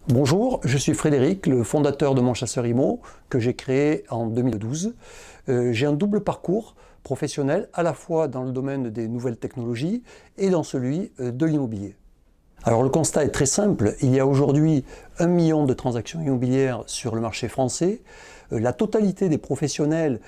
Bonjour, je suis Frédéric, le fondateur de Mon Chasseur Immo, que j'ai créé en 2012. J'ai un double parcours professionnel, à la fois dans le domaine des nouvelles technologies et dans celui de l'immobilier. Alors le constat est très simple, il y a aujourd'hui 1 million de transactions immobilières sur le marché français. La totalité des professionnels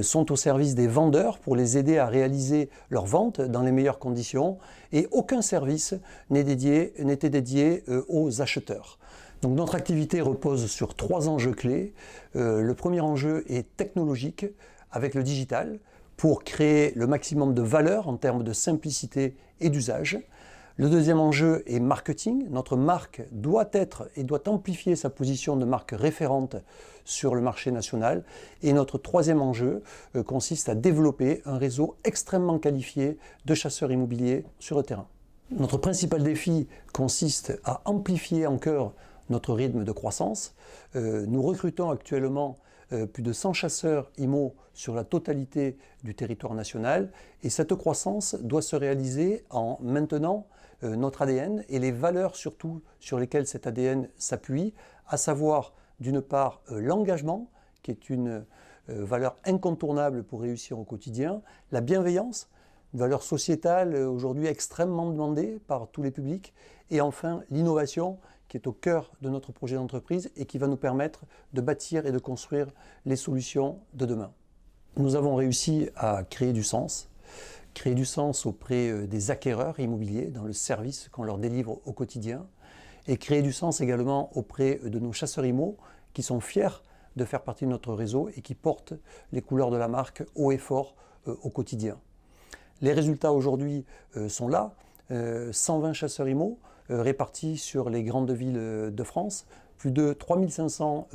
sont au service des vendeurs pour les aider à réaliser leurs ventes dans les meilleures conditions et aucun service n'était dédié aux acheteurs. Donc notre activité repose sur 3 enjeux clés. Le premier enjeu est technologique avec le digital pour créer le maximum de valeur en termes de simplicité et d'usage. Le deuxième enjeu est marketing. Notre marque doit être et doit amplifier sa position de marque référente sur le marché national. Et notre troisième enjeu consiste à développer un réseau extrêmement qualifié de chasseurs immobiliers sur le terrain. Notre principal défi consiste à amplifier encore notre rythme de croissance. Nous recrutons actuellement plus de 100 chasseurs IMO sur la totalité du territoire national et cette croissance doit se réaliser en maintenant notre ADN et les valeurs surtout sur lesquelles cet ADN s'appuie, à savoir d'une part l'engagement qui est une valeur incontournable pour réussir au quotidien, la bienveillance, une valeur sociétale aujourd'hui extrêmement demandée par tous les publics, et enfin l'innovation qui est au cœur de notre projet d'entreprise et qui va nous permettre de bâtir et de construire les solutions de demain. Nous avons réussi à créer du sens auprès des acquéreurs immobiliers dans le service qu'on leur délivre au quotidien et créer du sens également auprès de nos chasseurs IMO qui sont fiers de faire partie de notre réseau et qui portent les couleurs de la marque haut et fort au quotidien. Les résultats aujourd'hui sont là, 120 chasseurs IMO répartis sur les grandes villes de France, plus de 3500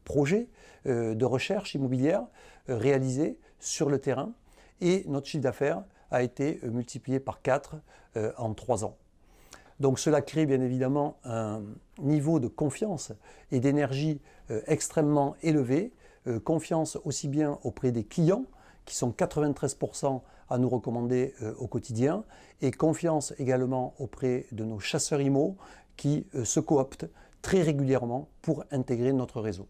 projets de recherche immobilière réalisés sur le terrain et notre chiffre d'affaires a été multiplié par 4 en 3 ans. Donc cela crée bien évidemment un niveau de confiance et d'énergie extrêmement élevé, confiance aussi bien auprès des clients qui sont 93% à nous recommander au quotidien, et confiance également auprès de nos chasseurs IMO qui se cooptent très régulièrement pour intégrer notre réseau.